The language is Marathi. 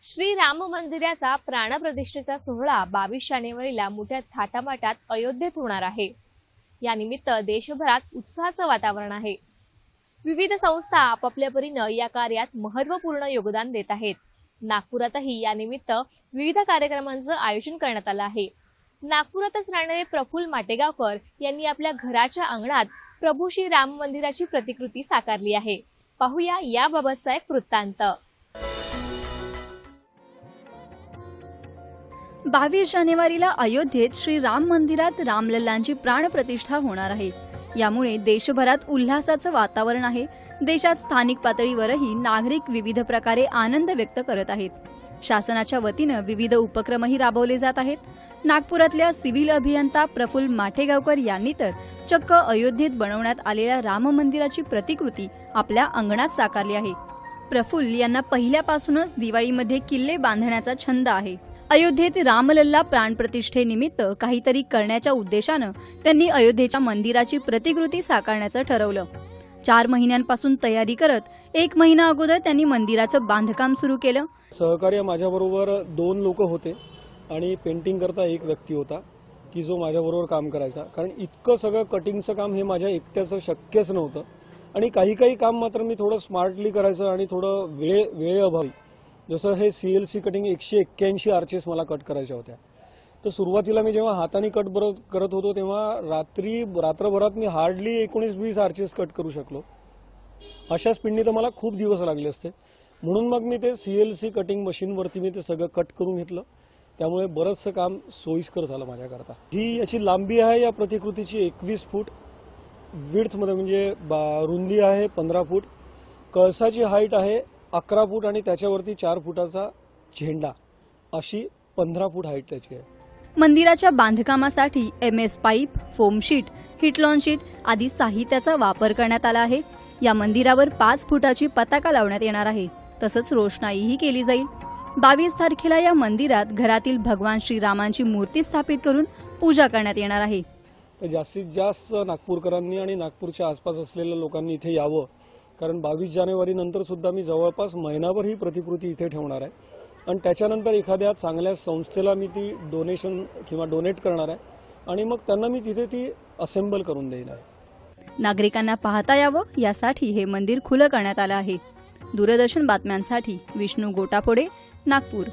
श्री राम मंदिराचा प्राणप्रतिष्ठेचा सोहळा 22 जानेवारीला मोठ्या थाटामाटात अयोध्येत होणार आहे। या निमित्त देशभरात उत्साहाचं वातावरण आहे। विविध संस्था आपापल्या परीने या कार्यात महत्त्वपूर्ण योगदान देत आहेत। नागपुरातही या निमित्त विविध कार्यक्रमांचं आयोजन करण्यात आलं आहे। नागपुरातच राहणारे प्रफुल्ल माटेगावकर यांनी आपल्या घराच्या अंगणात प्रभू श्री राम मंदिराची प्रतिकृती साकारली आहे। पाहूया याबाबतचा एक वृत्तांत। 22 जानेवारीला अयोध्येत श्री राम मंदिरात रामलल्लांची प्राणप्रतिष्ठा होणार आहे। यामुळे देशभरात उल्हासाचं वातावरण आहे। देशात स्थानिक पातळीवरही नागरिक विविध प्रकारे आनंद व्यक्त करत आहेत। शासनाच्या वतीने विविध उपक्रमही राबवले जात आहेत। नागपुरातल्या सिव्हिल अभियंता प्रफुल्ल माटेगावकर यांनी तर चक्क अयोध्येत बनवण्यात आलेल्या राम मंदिराची प्रतिकृती आपल्या अंगणात साकारली आहे। प्रफुल्ल यांना पहिल्यापासूनच दिवाळीमध्ये किल्ले बांधण्याचा छंद आहे। अयोध्येत रामलल्ला प्राणप्रतिष्ठेनिमित्त काहीतरी करण्याच्या उद्देशाने त्यांनी अयोध्येच्या मंदिराची प्रतिकृती साकारण्याचं ठरवलं। 4 महिन्यांपासून तयारी करत 1 महिना अगोदर त्यांनी मंदिराचं बांधकाम सुरू केलं। सहकार्य माझ्याबरोबर 2 लोक होते आणि पेंटिंग करता एक व्यक्ती होता की जो माझ्याबरोबर काम करायचा, कारण इतकं सगळं कटिंगचं काम हे माझ्या एकट्याचं शक्यच नव्हतं। आणि काही काम मात्र मी थोडं स्मार्टली करायचं आणि थोडं वेळेअभावी, जसं हे सीएलसी कटिंग 181 आर्चेस मला कट करायच्या होत्या। तर सुरुवातीला मी जेव्हा हाताने कट करत होतो तेव्हा रात्रभरात मी हार्डली 19-20 आर्चेस कट करू शकलो। अशा स्पीडने तर मला खूप दिवस लागले असते। म्हणून मग मी ते सीएलसी कटिंग मशीनवरती मी ते सगळं कट करून घेतलं। त्यामुळे बरंचसं काम सोयीस्कर झालं माझ्याकरता। ही याची लांबी आहे या प्रतिकृतीची 21 फूट, विड्थमध्ये म्हणजे रुंदी आहे 15 फूट, कळसाची हाईट आहे 11 फूट आणि त्याच्यावरती 4 फुटाचा झेंडा, अशी 15 फूट हाईट त्याची आहे। मंदिराच्या बांधकामासाठी MS पाईप, फोम शीट, हिटलॉन शीट आदी साहित्याचा वापर करण्यात आला आहे। या मंदिरावर 5 फुटाची पताका लावण्यात येणार आहे। तसंच रोषणाईही केली जाईल। 22 तारखेला या मंदिरात घरातील भगवान श्रीरामांची मूर्ती स्थापित करून पूजा करण्यात येणार आहे। तर जास्तीत जास्त नागपूरकरांनी आणि नागपूरच्या आसपास असलेल्या लोकांनी इथे यावं, कारण 22 जानेवारी नंतर सुद्धा मी जवळपास महिनाभर ही प्रतिकृती इथे ठेवणार आहे आणि त्याच्यानंतर एखाद्या चांगल्या संस्थेला मी ती डोनेशन किंवा डोनेट करणार आहे आणि मग त्यांना मी तिथे ती असेंबल करून देणार आहे। नागरिकांना पाहता यावं यासाठी हे मंदिर खुलं करण्यात आलं आहे। दूरदर्शन बातम्यांसाठी विष्णू गोटाफोडे, नागपूर।